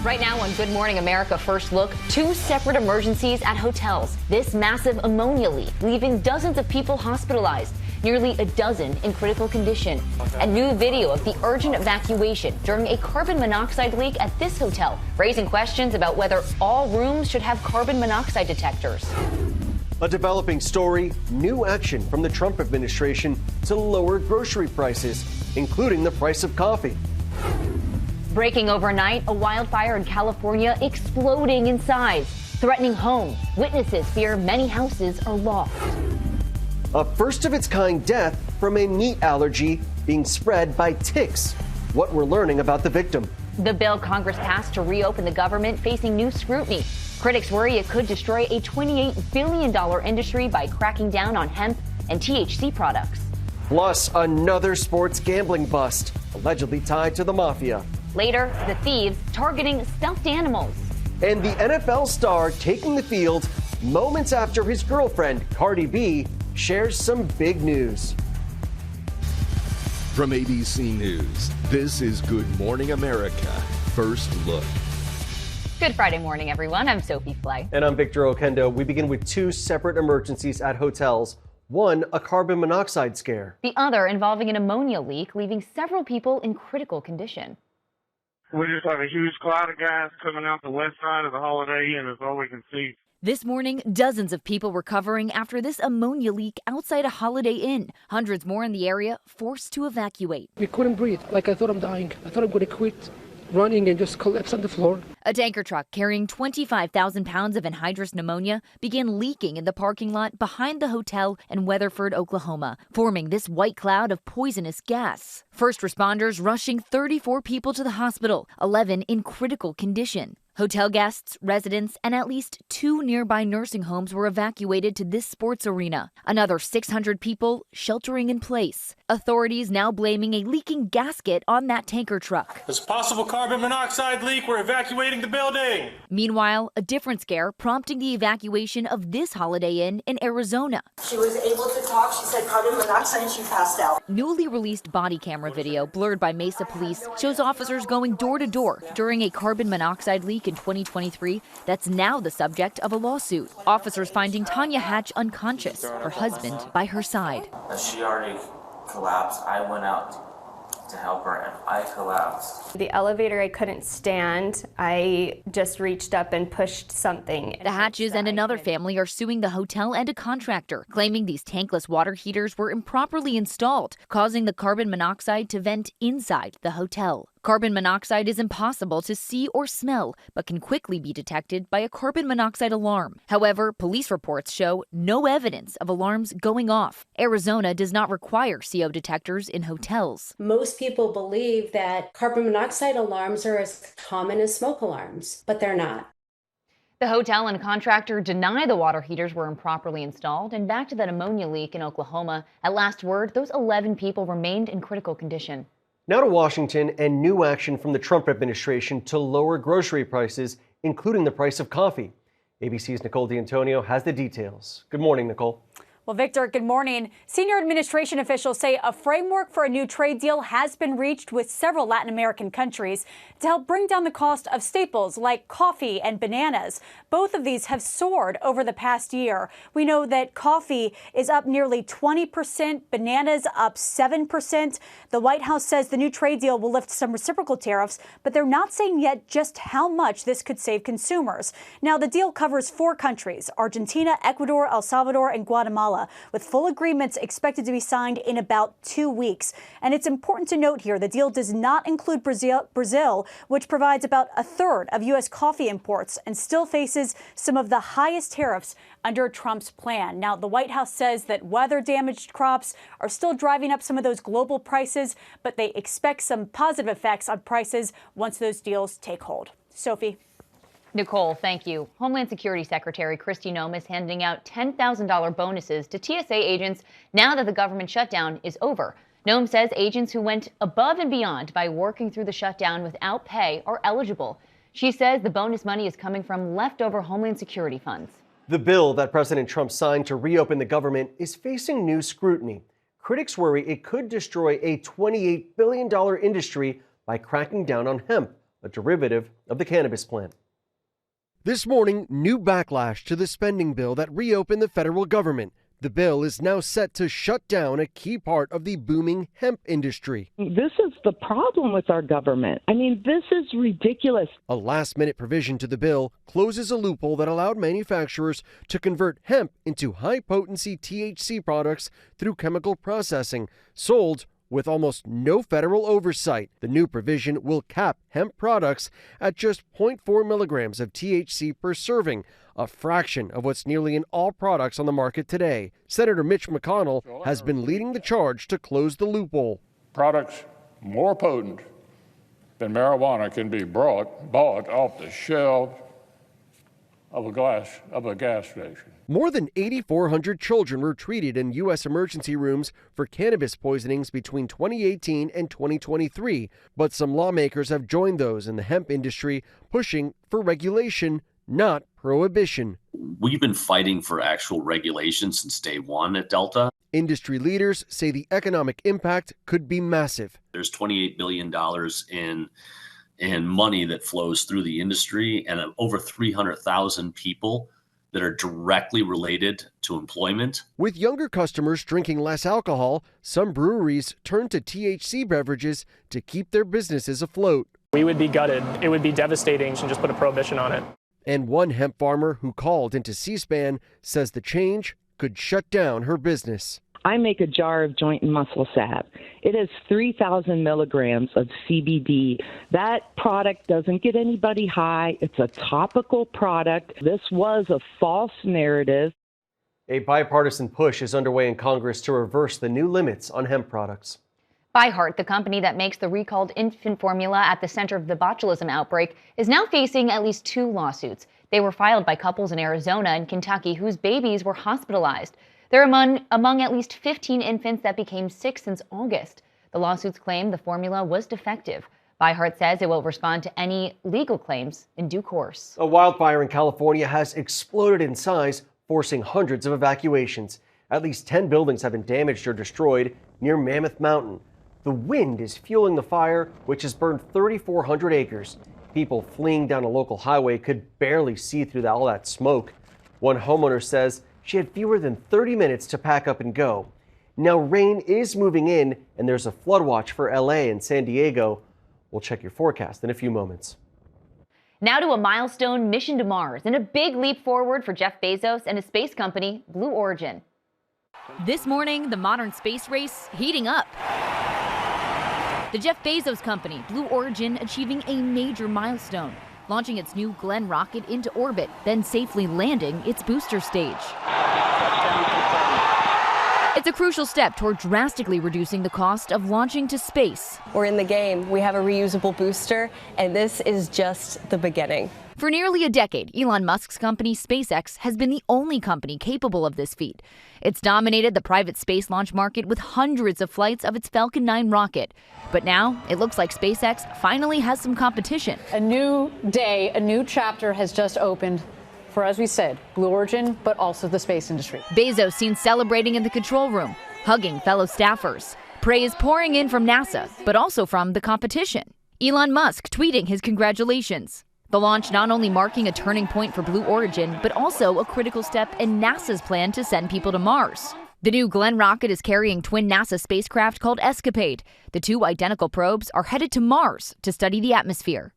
Right now on Good Morning America First Look, two separate emergencies at hotels. This massive ammonia leak leaving dozens of people hospitalized, nearly a dozen in critical condition. A new video of the urgent evacuation during a carbon monoxide leak at this hotel, raising questions about whether all rooms should have carbon monoxide detectors. A developing story, new action from the Trump administration to lower grocery prices, including the price of coffee. Breaking overnight, a wildfire in California exploding in size, threatening homes. Witnesses fear many houses are lost. A first-of-its-kind death from a meat allergy being spread by ticks. What we're learning about the victim. The bill Congress passed to reopen the government facing new scrutiny. Critics worry it could destroy a $28 billion industry by cracking down on hemp and THC products. Plus, another sports gambling bust, allegedly tied to the mafia. Later, the thieves targeting stuffed animals. And the NFL star taking the field moments after his girlfriend, Cardi B, shares some big news. From ABC News, this is Good Morning America First Look. Good Friday morning, everyone. I'm Sophie Flay. And I'm Victor Oquendo. We begin with two separate emergencies at hotels. One, a carbon monoxide scare. The other involving an ammonia leak, leaving several people in critical condition. We just have a huge cloud of gas coming out the west side of the Holiday Inn is all we can see. This morning, dozens of people recovering after this ammonia leak outside a Holiday Inn. Hundreds more in the area forced to evacuate. We couldn't breathe. Like, I thought I'm dying. I thought I'm going to quit running and just collapse on the floor. A tanker truck carrying 25,000 pounds of anhydrous pneumonia began leaking in the parking lot behind the hotel in Weatherford, Oklahoma, forming this white cloud of poisonous gas. First responders rushing 34 people to the hospital, 11 in critical condition. Hotel guests, residents, and at least 2 nearby nursing homes were evacuated to this sports arena. Another 600 people sheltering in place. Authorities now blaming a leaking gasket on that tanker truck. There's a possible carbon monoxide leak. We're evacuating the building. Meanwhile, a different scare prompting the evacuation of this Holiday Inn in Arizona. She was able to talk. She said carbon monoxide and she passed out. Newly released body camera video blurred by Mesa police shows officers going door to door during a carbon monoxide leak in 2023 that's now the subject of a lawsuit. Officers finding Tanya Hatch unconscious, her husband by her side. She already collapsed. I went out to help her and I collapsed. The elevator I couldn't stand. I just reached up and pushed something. The Hatches and another family are suing the hotel and a contractor, claiming these tankless water heaters were improperly installed, causing the carbon monoxide to vent inside the hotel. Carbon monoxide is impossible to see or smell, but can quickly be detected by a carbon monoxide alarm. However, police reports show no evidence of alarms going off. Arizona does not require CO detectors in hotels. Most people believe that carbon monoxide alarms are as common as smoke alarms, but they're not. The hotel and contractor deny the water heaters were improperly installed. And back to that ammonia leak in Oklahoma. At last word, those 11 people remained in critical condition. Now to Washington and new action from the Trump administration to lower grocery prices, including the price of coffee. ABC's Nicole D'Antonio has the details. Good morning, Nicole. Well, Victor, good morning. Senior administration officials say a framework for a new trade deal has been reached with several Latin American countries to help bring down the cost of staples like coffee and bananas. Both of these have soared over the past year. We know that coffee is up nearly 20%, bananas up 7%. The White House says the new trade deal will lift some reciprocal tariffs, but they're not saying yet just how much this could save consumers. Now, the deal covers 4 countries, Argentina, Ecuador, El Salvador, and Guatemala, with full agreements expected to be signed in about 2 weeks. And it's important to note here, the deal does not include Brazil, which provides about a third of U.S. coffee imports and still faces some of the highest tariffs under Trump's plan. Now, the White House says that weather-damaged crops are still driving up some of those global prices, but they expect some positive effects on prices once those deals take hold. Sophie. Nicole, thank you. Homeland Security Secretary Kristi Noem is handing out $10,000 bonuses to TSA agents now that the government shutdown is over. Noem says agents who went above and beyond by working through the shutdown without pay are eligible. She says the bonus money is coming from leftover Homeland Security funds. The bill that President Trump signed to reopen the government is facing new scrutiny. Critics worry it could destroy a $28 billion industry by cracking down on hemp, a derivative of the cannabis plant. This morning, new backlash to the spending bill that reopened the federal government. The bill is now set to shut down a key part of the booming hemp industry. This is the problem with our government. I mean, this is ridiculous. A last-minute provision to the bill closes a loophole that allowed manufacturers to convert hemp into high-potency THC products through chemical processing, sold with almost no federal oversight. The new provision will cap hemp products at just 0.4 milligrams of THC per serving, a fraction of what's nearly in all products on the market today. Senator Mitch McConnell has been leading the charge to close the loophole. Products more potent than marijuana can be bought off the shelf of a gas station. More than 8,400 children were treated in U.S. emergency rooms for cannabis poisonings between 2018 and 2023, but some lawmakers have joined those in the hemp industry pushing for regulation, not prohibition. We've been fighting for actual regulation since day one at Delta. Industry leaders say the economic impact could be massive. There's $28 billion in money that flows through the industry, and over 300,000 people that are directly related to employment. With younger customers drinking less alcohol, some breweries turn to THC beverages to keep their businesses afloat. We would be gutted. It would be devastating to just put a prohibition on it. And one hemp farmer who called into C-SPAN says the change could shut down her business. I make a jar of joint and muscle salve. It has 3,000 milligrams of CBD. That product doesn't get anybody high. It's a topical product. This was a false narrative. A bipartisan push is underway in Congress to reverse the new limits on hemp products. ByHeart, the company that makes the recalled infant formula at the center of the botulism outbreak, is now facing at least 2 lawsuits. They were filed by couples in Arizona and Kentucky whose babies were hospitalized. They're among at least 15 infants that became sick since August. The lawsuits claim the formula was defective. ByHeart says it will respond to any legal claims in due course. A wildfire in California has exploded in size, forcing hundreds of evacuations. At least 10 buildings have been damaged or destroyed near Mammoth Mountain. The wind is fueling the fire, which has burned 3,400 acres. People fleeing down a local highway could barely see through all that smoke. One homeowner says she had fewer than 30 minutes to pack up and go. Now rain is moving in, and there's a flood watch for LA and San Diego. We'll check your forecast in a few moments. Now to a milestone mission to Mars and a big leap forward for Jeff Bezos and his space company, Blue Origin. This morning, the modern space race heating up. The Jeff Bezos company, Blue Origin, achieving a major milestone, launching its new Glenn rocket into orbit, then safely landing its booster stage. It's a crucial step toward drastically reducing the cost of launching to space. We're in the game. We have a reusable booster, and this is just the beginning. For nearly a decade, Elon Musk's company, SpaceX, has been the only company capable of this feat. It's dominated the private space launch market with hundreds of flights of its Falcon 9 rocket. But now, it looks like SpaceX finally has some competition. A new day, a new chapter has just opened for, as we said, Blue Origin, but also the space industry. Bezos seen celebrating in the control room, hugging fellow staffers. Praise pouring in from NASA, but also from the competition. Elon Musk tweeting his congratulations. The launch not only marking a turning point for Blue Origin, but also a critical step in NASA's plan to send people to Mars. The new Glenn rocket is carrying twin NASA spacecraft called Escapade. The 2 identical probes are headed to Mars to study the atmosphere.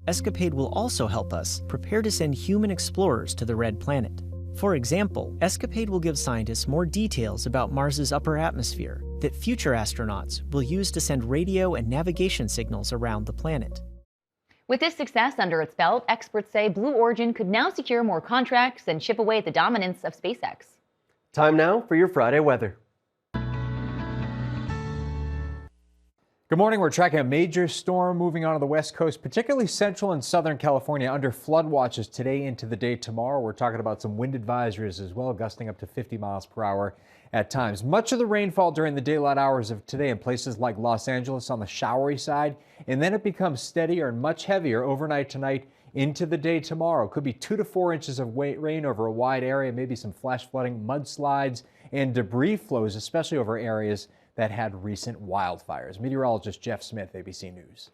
Escapade will also help us prepare to send human explorers to the Red Planet. For example, Escapade will give scientists more details about Mars's upper atmosphere that future astronauts will use to send radio and navigation signals around the planet. With this success under its belt, experts say Blue Origin could now secure more contracts and chip away at the dominance of SpaceX. Time now for your Friday weather. Good morning. We're tracking a major storm moving onto the west coast, particularly central and southern California, under flood watches today into the day tomorrow. We're talking about some wind advisories as well, gusting up to 50 miles per hour at times. Much of the rainfall during the daylight hours of today in places like Los Angeles on the showery side, and then it becomes steadier and much heavier overnight tonight into the day tomorrow. Could be 2 to 4 inches of rain over a wide area, maybe some flash flooding, mudslides, and debris flows, especially over areas that had recent wildfires. Meteorologist Jeff Smith, ABC News.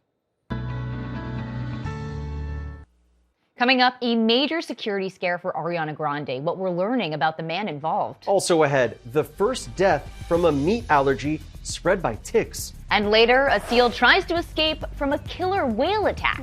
Coming up, a major security scare for Ariana Grande, what we're learning about the man involved. Also ahead, the first death from a meat allergy spread by ticks. And later, a seal tries to escape from a killer whale attack.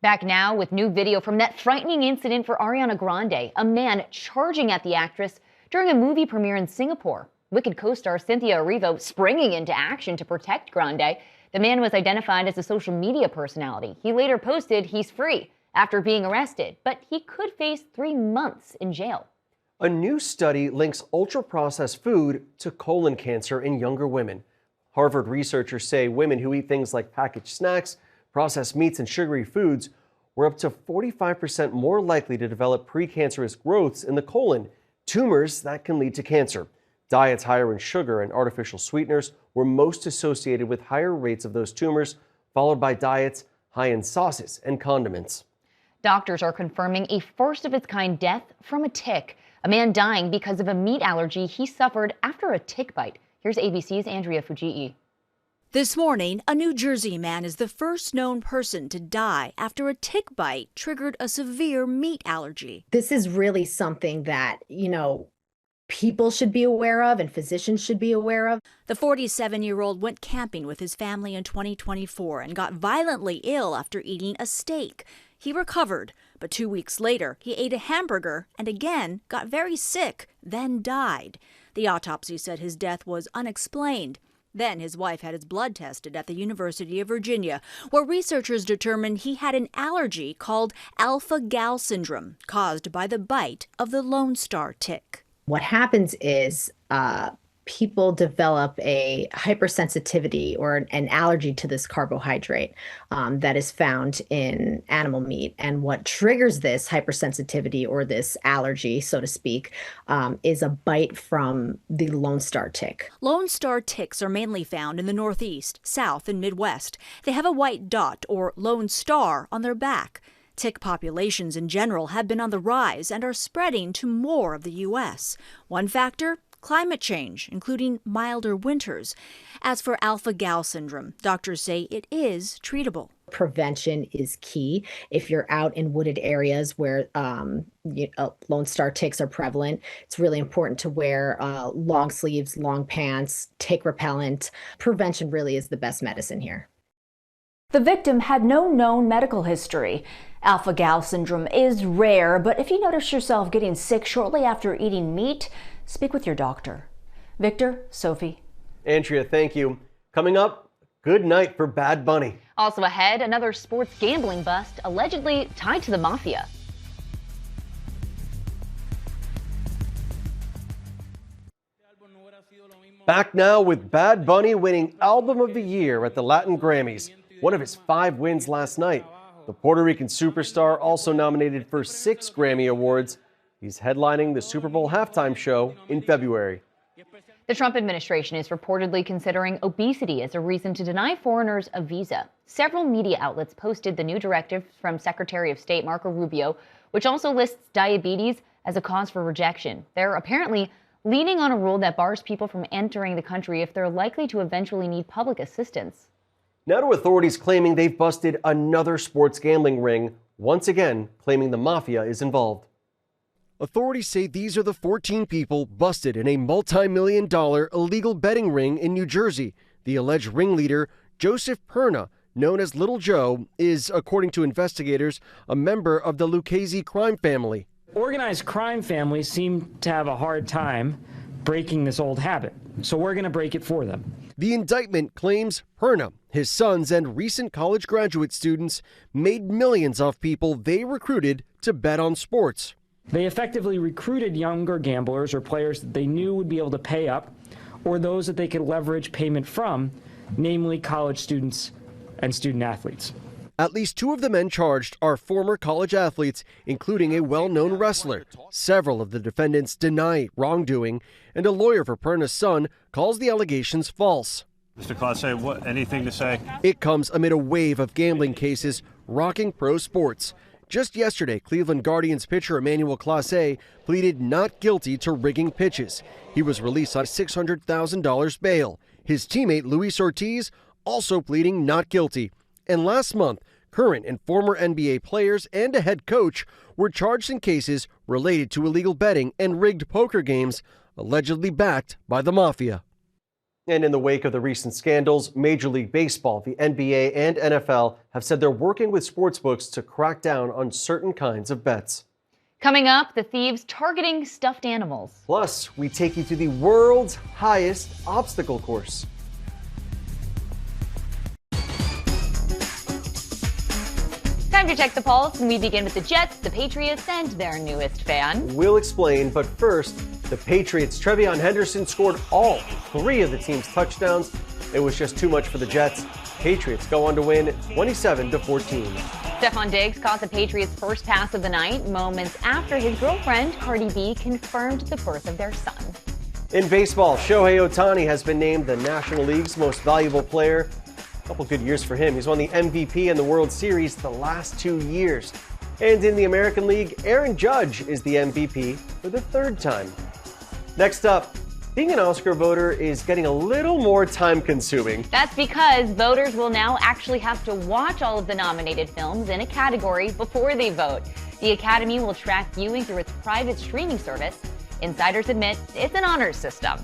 Back now with new video from that frightening incident for Ariana Grande, a man charging at the actress during a movie premiere in Singapore. Wicked co-star Cynthia Erivo springing into action to protect Grande. The man was identified as a social media personality. He later posted he's free after being arrested, but he could face 3 months in jail. A new study links ultra-processed food to colon cancer in younger women. Harvard researchers say women who eat things like packaged snacks, processed meats, and sugary foods were up to 45% more likely to develop precancerous growths in the colon, tumors that can lead to cancer. Diets higher in sugar and artificial sweeteners were most associated with higher rates of those tumors, followed by diets high in sauces and condiments. Doctors are confirming a first-of-its-kind death from a tick. A man dying because of a meat allergy he suffered after a tick bite. Here's ABC's Andrea Fujii. This morning, a New Jersey man is the first known person to die after a tick bite triggered a severe meat allergy. This is really something that, people should be aware of and physicians should be aware of. The 47-year-old went camping with his family in 2024 and got violently ill after eating a steak. He recovered, but 2 weeks later, he ate a hamburger and again got very sick, then died. The autopsy said his death was unexplained. Then his wife had his blood tested at the University of Virginia, where researchers determined he had an allergy called alpha-gal syndrome, caused by the bite of the Lone Star tick. What happens is people develop a hypersensitivity or an allergy to this carbohydrate that is found in animal meat. And what triggers this hypersensitivity or this allergy, so to speak, is a bite from the Lone Star tick. Lone Star ticks are mainly found in the Northeast, South, and Midwest. They have a white dot or Lone Star on their back. Tick populations in general have been on the rise and are spreading to more of the U.S. One factor? Climate change, including milder winters. As for alpha-gal syndrome, doctors say it is treatable. Prevention is key. If you're out in wooded areas where Lone Star ticks are prevalent, it's really important to wear long sleeves, long pants, tick repellent. Prevention really is the best medicine here. The victim had no known medical history. Alpha-gal syndrome is rare, but if you notice yourself getting sick shortly after eating meat, speak with your doctor. Victor, Sophie. Andrea, thank you. Coming up, good night for Bad Bunny. Also ahead, another sports gambling bust allegedly tied to the mafia. Back now with Bad Bunny winning Album of the Year at the Latin Grammys, one of his 5 wins last night. The Puerto Rican superstar also nominated for 6 Grammy Awards. He's headlining the Super Bowl halftime show in February. The Trump administration is reportedly considering obesity as a reason to deny foreigners a visa. Several media outlets posted the new directive from Secretary of State Marco Rubio, which also lists diabetes as a cause for rejection. They're apparently leaning on a rule that bars people from entering the country if they're likely to eventually need public assistance. Now to authorities claiming they've busted another sports gambling ring, once again claiming the mafia is involved. Authorities say these are the 14 people busted in a multi-million-dollar illegal betting ring in New Jersey. The alleged ringleader, Joseph Perna, known as Little Joe, is, according to investigators, a member of the Lucchese crime family. Organized crime families seem to have a hard time breaking this old habit, so we're going to break it for them. The indictment claims Perna, his sons, and recent college graduate students made millions off people they recruited to bet on sports. They effectively recruited younger gamblers or players that they knew would be able to pay up, or those that they could leverage payment from, namely college students and student athletes. At least 2 of the men charged are former college athletes, including a well-known wrestler. Several of the defendants deny wrongdoing, and a lawyer for Perna's son calls the allegations false. Mr. Classe, anything to say? It comes amid a wave of gambling cases rocking pro sports. Just yesterday, Cleveland Guardians pitcher Emmanuel Classe pleaded not guilty to rigging pitches. He was released on $600,000 bail. His teammate Luis Ortiz also pleading not guilty. And last month, current and former NBA players and a head coach were charged in cases related to illegal betting and rigged poker games, allegedly backed by the mafia. And in the wake of the recent scandals, Major League Baseball, the NBA, and NFL have said they're working with sportsbooks to crack down on certain kinds of bets. Coming up, the thieves targeting stuffed animals. Plus, we take you to the world's highest obstacle course. Time to check the pulse, and we begin with the Jets, the Patriots, and their newest fan. We'll explain, but first, the Patriots' Trevion Henderson scored all 3 of the team's touchdowns. It was just too much for the Jets. Patriots go on to win 27-14. Stephon Diggs caught the Patriots' first pass of the night moments after his girlfriend, Cardi B, confirmed the birth of their son. In baseball, Shohei Ohtani has been named the National League's most valuable player. A couple good years for him. He's won the MVP and the World Series the last 2 years. And in the American League, Aaron Judge is the MVP for the 3rd time. Next up, being an Oscar voter is getting a little more time-consuming. That's because voters will now actually have to watch all of the nominated films in a category before they vote. The Academy will track viewing through its private streaming service. Insiders admit it's an honor system.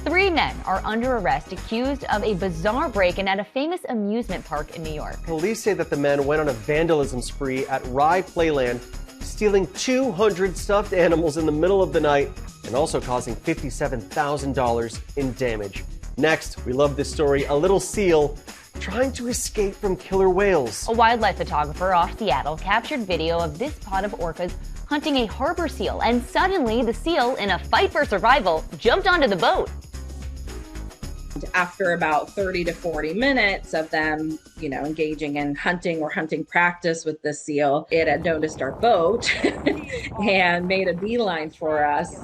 3 men are under arrest accused of a bizarre break-in at a famous amusement park in New York. Police say that the men went on a vandalism spree at Rye Playland, stealing 200 stuffed animals in the middle of the night and also causing $57,000 in damage. Next, we love this story, a little seal trying to escape from killer whales. A wildlife photographer off Seattle captured video of this pod of orcas hunting a harbor seal, and suddenly the seal, in a fight for survival, jumped onto the boat. After about 30 to 40 minutes of them, engaging in hunting or hunting practice with the seal, it had noticed our boat and made a beeline for us.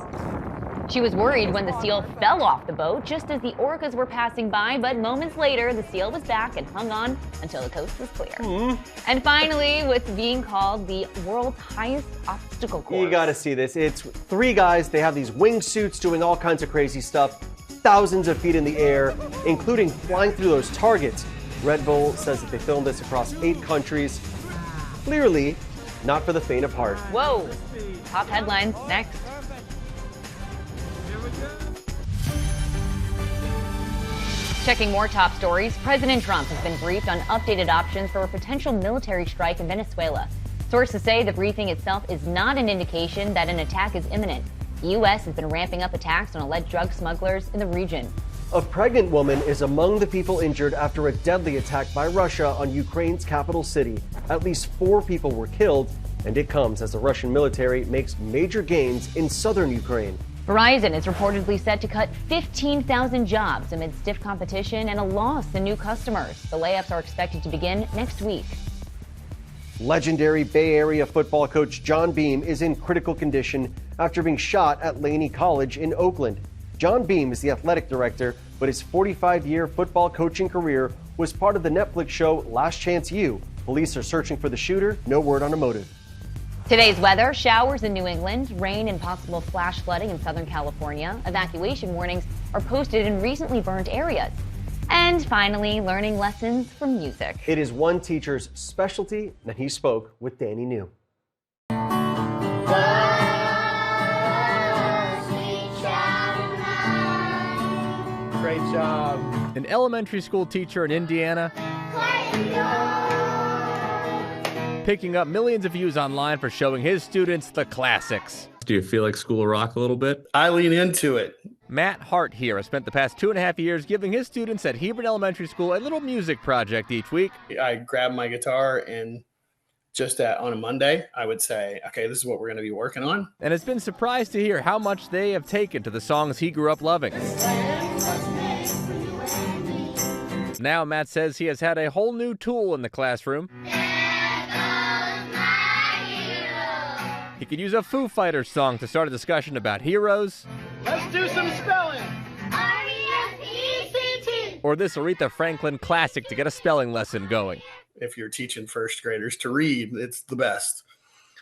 She was worried when the seal fell off the boat just as the orcas were passing by, but moments later, the seal was back and hung on until the coast was clear. And finally, what's being called the world's highest obstacle course. You gotta see this. It's 3 guys. They have these wingsuits doing all kinds of crazy stuff, thousands of feet in the air, including flying through those targets. Red Bull says that they filmed this across 8 countries. Clearly, not for the faint of heart. Whoa. Top headlines next. Checking more top stories, President Trump has been briefed on updated options for a potential military strike in Venezuela. Sources say the briefing itself is not an indication that an attack is imminent. The U.S. has been ramping up attacks on alleged drug smugglers in the region. A pregnant woman is among the people injured after a deadly attack by Russia on Ukraine's capital city. At least 4 people were killed, and it comes as the Russian military makes major gains in southern Ukraine. Verizon is reportedly set to cut 15,000 jobs amid stiff competition and a loss in new customers. The layoffs are expected to begin next week. Legendary Bay Area football coach John Beam is in critical condition after being shot at Laney College in Oakland. John Beam is the athletic director, but his 45-year football coaching career was part of the Netflix show Last Chance U. Police are searching for the shooter. No word on a motive. Today's weather, showers in New England, rain and possible flash flooding in Southern California. Evacuation warnings are posted in recently burned areas. And finally, learning lessons from music. It is one teacher's specialty, and he spoke with Danny New. Great job. An elementary school teacher in Indiana picking up millions of views online for showing his students the classics. Do you feel like School of Rock a little bit? I lean into it. Matt Hart here has spent the past 2.5 years giving his students at Hebron Elementary School a little music project each week. I grab my guitar and just on a Monday, I would say, okay, this is what we're going to be working on. And has been surprised to hear how much they have taken to the songs he grew up loving. Now Matt says he has had a whole new tool in the classroom. He could use a Foo Fighters song to start a discussion about heroes. Let's do some spelling. R-E-S-E-C-T. Or this Aretha Franklin classic to get a spelling lesson going. If you're teaching first graders to read, it's the best.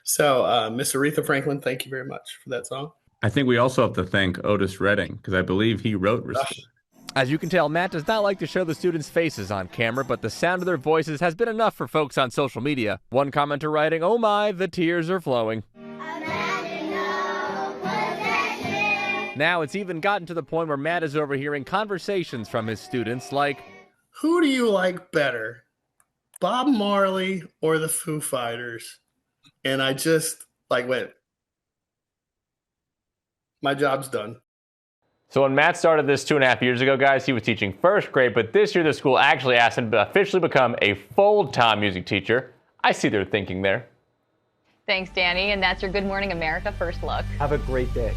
So, Miss Aretha Franklin, thank you very much for that song. I think we also have to thank Otis Redding, because I believe he wrote Restore. As you can tell, Matt does not like to show the students' faces on camera, but the sound of their voices has been enough for folks on social media. One commenter writing, "Oh my, the tears are flowing." Now it's even gotten to the point where Matt is overhearing conversations from his students like, "Who do you like better, Bob Marley or the Foo Fighters?" And I just went, my job's done. So when Matt started this 2.5 years ago, guys, he was teaching first grade, but this year the school actually asked him to officially become a full-time music teacher. I see their thinking there. Thanks, Danny, and that's your Good Morning America First Look. Have a great day.